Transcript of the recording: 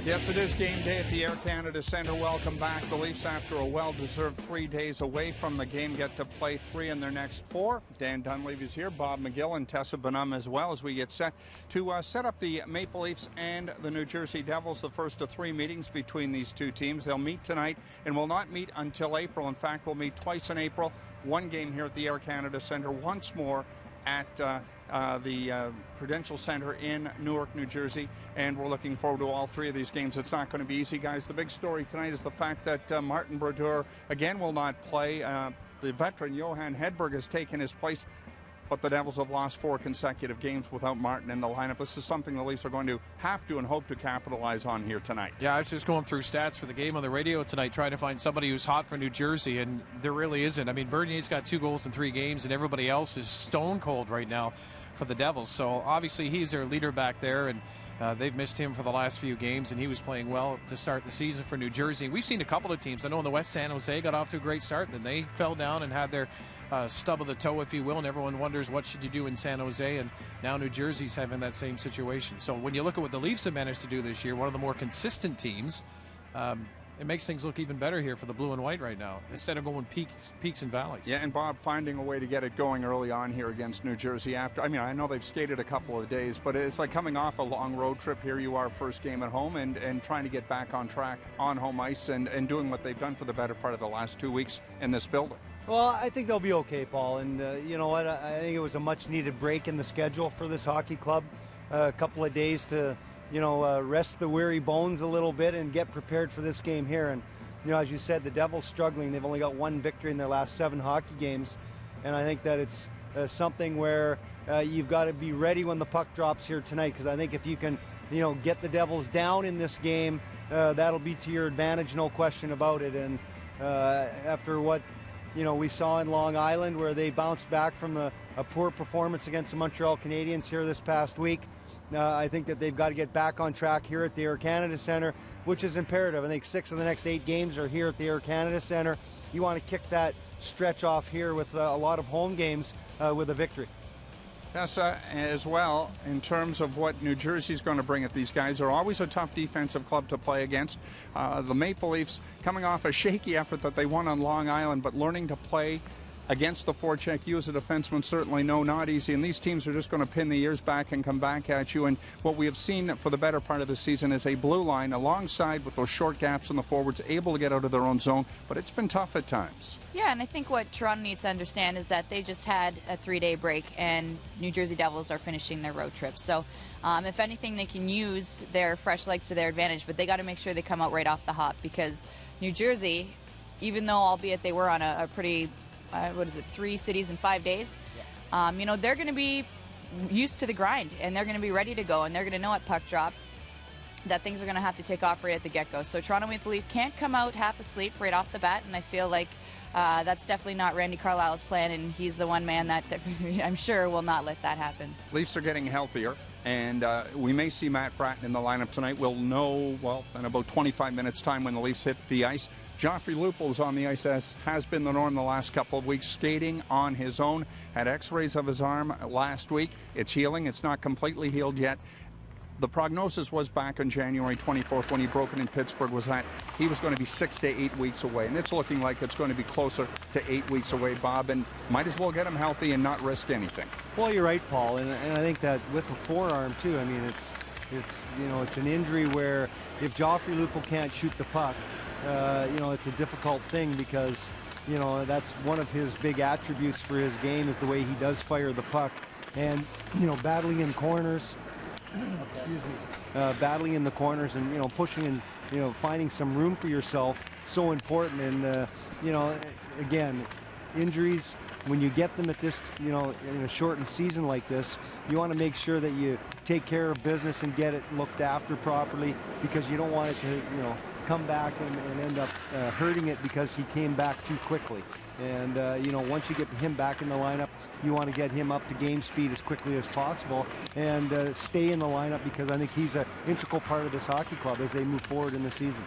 Yes, it is game day at the Air Canada Centre. Welcome back. The Leafs, after a well-deserved 3 days away from the game, get to play 3 in their next 4. Dan Dunleavy's here, Bob McGill and Tessa Bonham as well, as we get set to set up the Maple Leafs and the New Jersey Devils, the first of 3 meetings between these two teams. They'll meet tonight and will not meet until April. In fact, we'll meet twice in April. One game here at the Air Canada Centre, once more at the Prudential Center in Newark, New Jersey, and we're looking forward to all 3 of these games. It's not going to be easy, guys. The big story tonight is the fact that Martin Brodeur again will not play. The veteran Johan Hedberg has taken his place, but the Devils have lost 4 consecutive games without Martin in the lineup. This is something the Leafs are going to have to and hope to capitalize on here tonight. Yeah, I was just going through stats for the game on the radio tonight, trying to find somebody who's hot for New Jersey, and there really isn't. I mean, Bernier's got 2 goals in 3 games, and everybody else is stone cold right now for the Devils. So obviously he's their leader back there, and they've missed him for the last few games, and he was playing well to start the season for New Jersey. We've seen a couple of teams. I know in the West, San Jose got off to a great start, then they fell down and had their stub of the toe, if you will, and everyone wonders what should you do in San Jose, and now New Jersey's having that same situation. So when you look at what the Leafs have managed to do this year, one of the more consistent teams, it makes things look even better here for the blue and white right now, instead of going peaks and valleys. Yeah, and Bob, finding a way to get it going early on here against New Jersey after, I mean, I know they've skated a couple of days, but it's like coming off a long road trip. Here you are, first game at home, and trying to get back on track on home ice and doing what they've done for the better part of the last 2 weeks in this building. Well, I think they'll be okay, Paul, and you know what, I think it was a much-needed break in the schedule for this hockey club. A couple of days to rest the weary bones a little bit and get prepared for this game here. And, as you said, the Devils struggling. They've only got 1 victory in their last 7 hockey games. And I think that it's something where you've got to be ready when the puck drops here tonight, because I think if you can, get the Devils down in this game, that'll be to your advantage, no question about it. And after what, we saw in Long Island, where they bounced back from a poor performance against the Montreal Canadiens here this past week, I think that they've got to get back on track here at the Air Canada Centre, which is imperative. I think 6 of the next 8 games are here at the Air Canada Centre. You want to kick that stretch off here with a lot of home games with a victory. Yes, as well, in terms of what New Jersey's going to bring at these guys, are always a tough defensive club to play against. The Maple Leafs coming off a shaky effort that they won on Long Island, but learning to play against the forecheck, you as a defenseman certainly know not easy, and these teams are just going to pin the ears back and come back at you. And what we have seen for the better part of the season is a blue line alongside with those short gaps in the forwards, able to get out of their own zone, but it's been tough at times. Yeah, and I think what Toronto needs to understand is that they just had a 3-day break, and New Jersey Devils are finishing their road trip. So if anything, they can use their fresh legs to their advantage, but they got to make sure they come out right off the hop, because New Jersey, even though albeit they were on a pretty 3 cities in 5 days, they're going to be used to the grind, and they're going to be ready to go, and they're going to know at puck drop that things are going to have to take off right at the get-go. So Toronto Maple Leaf can't come out half asleep right off the bat, and I feel like that's definitely not Randy Carlyle's plan, and he's the one man that I'm sure will not let that happen. Leafs are getting healthier, and we may see Matt Fratton in the lineup tonight. We'll know, in about 25 minutes' time when the Leafs hit the ice. Joffrey Lupul's on the ice, as has been the norm the last couple of weeks, skating on his own. Had x-rays of his arm last week. It's healing. It's not completely healed yet. The prognosis was back on January 24th when he broke it in Pittsburgh was that he was going to be 6 to 8 weeks away, and it's looking like it's going to be closer to 8 weeks away, Bob, and might as well get him healthy and not risk anything. Well, you're right, Paul, and I think that with the forearm too, I mean, it's an injury where if Joffrey Lupul can't shoot the puck, it's a difficult thing, because that's one of his big attributes for his game, is the way he does fire the puck, and battling in corners. Battling in the corners and pushing and finding some room for yourself, so important. And again, injuries, when you get them at this in a shortened season like this, you want to make sure that you take care of business and get it looked after properly, because you don't want it to come back and end up hurting it because he came back too quickly. And once you get him back in the lineup, you want to get him up to game speed as quickly as possible and stay in the lineup, because I think he's an integral part of this hockey club as they move forward in the season.